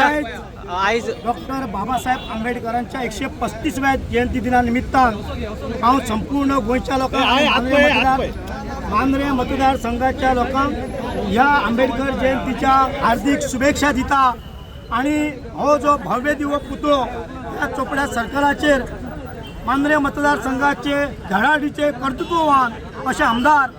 आयज डॉक्टर बाबासाहेब आंबेडकरांच्या 135व्या जयंती दिनानिमित्तान हांव संपूर्ण गोंयच्या लोकांक मांद्रे मतदारसंघाच्या लोकांक ह्या आंबेडकर जयंतीच्या हार्दिक शुभेच्छा दिता। आणि हो जो भव्य दिवो पुतळो ह्या चोपड्या सर्कलाचेर मांद्रे मतदारसंघाचे धडाडीचे कर्तृत्ववान असे आमदार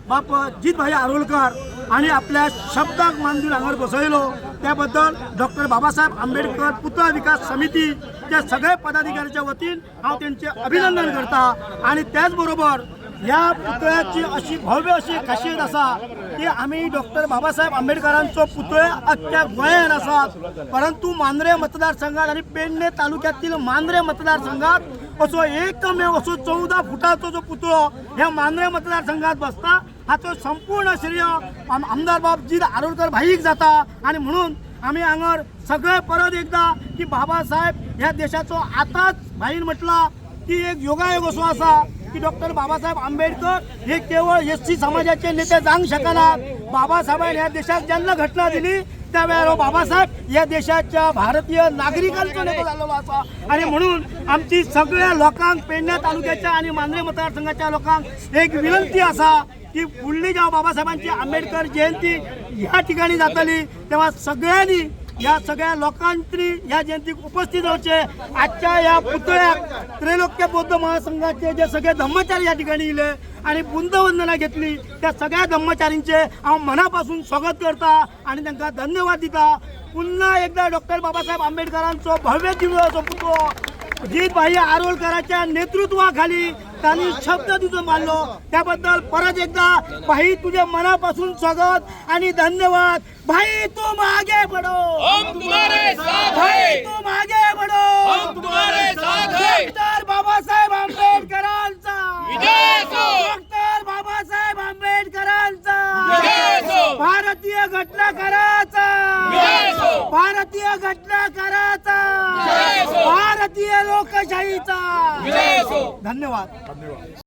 बाप जितभाई आरोलकर आणि आपल्या शब्दाक मान दिवन हांगर बसयलो त्याबद्दल डॉक्टर बाबासाहेब आंबेडकर पुतळा विकास समितीचे सगळे पदाधिकाऱ्यांच्या वतीन हांव त्यांचे अभिनंदन करता। आणि त्याचबरोबर ह्या पुतळ्याची अशी भव्य अशी खासियत आसा की आम्ही डॉक्टर बाबासाहेब आंबेडकरांचो पुतळे अख्ख्या गोंयांत आसात, परंतु मांद्रे मतदारसंघात आणि पेडणे तालुक्यातील मांद्रे मतदारसंघात असो एकमेव असो 14 फुटाचो जो पुतळो ह्या मांद्रे मतदारसंघात बसता हाचो संपूर्ण श्रेय आमदार बाब जी आरोलकर भाईक जाता। आणि म्हणून आम्ही हांगर सगळे परत एकदा की बाबासाहेब ह्या देशाचो आताच भाईन म्हटला की एक योगायोग असो आसा की डॉक्टर बाबासाहेब आंबेडकर हे केवळ एससी समाजाचे नेते जावंक शकनात। बाबासाहेबांनी ह्या देशात जेन्ना घटना दिली त्या वेळेला बाबासाहेब या देशाच्या भारतीय नागरिकांचो नेतो जाल्लो आसा। आणि म्हणून आमची सगळ्या लोकांक पेडणे तालुक्याच्या आणि मांद्रे मतदारसंघाच्या लोकांक एक विनंती आसा की फुडली जेव्हा बाबासाहेबांची आंबेडकर जयंती ह्या ठिकाणी जातली तेव्हा सगळ्यांनी या सगळ्या लोकांनी या जयंतीक उपस्थित रावचे। आजच्या या पुतळ्याक त्रैलोक्य बौद्ध महासंघाचे जे सगळे धम्मचारी या ठिकाणी इले आणि बुंदवंदना घेतली त्या सगळ्या धम्मचारींचे हांव मनापासून स्वागत करता आणि त्यांना धन्यवाद दिता। पुन्हा एकदा डॉक्टर बाबासाहेब आंबेडकरांचो भव्य दिव्य असो पुतळो जितभाई आरोलकरांच्या नेतृत्वाखाली त्यांनी शब्द दिवस मानलो त्याबद्दल परत एकदा भाई तुझे मनापासून स्वागत आणि धन्यवाद। भाई तुम आगे बढ़ो, हम तुम्हारे साथ हैं। भाई तुम आगे बढ़ो, हम तुम्हारे साथ हैं। डॉक्टर बाबासाहेब आंबेडकरांचा विजय असो, डॉक्टर बाबासाहेब आंबेडकरांचा विजय असो, भारतीय घटनाकाराचा विजय असो, भारतीय घटनाकाराचा विजय असो, भारतीय लोकशाहीचा विजय असो। धन्यवाद।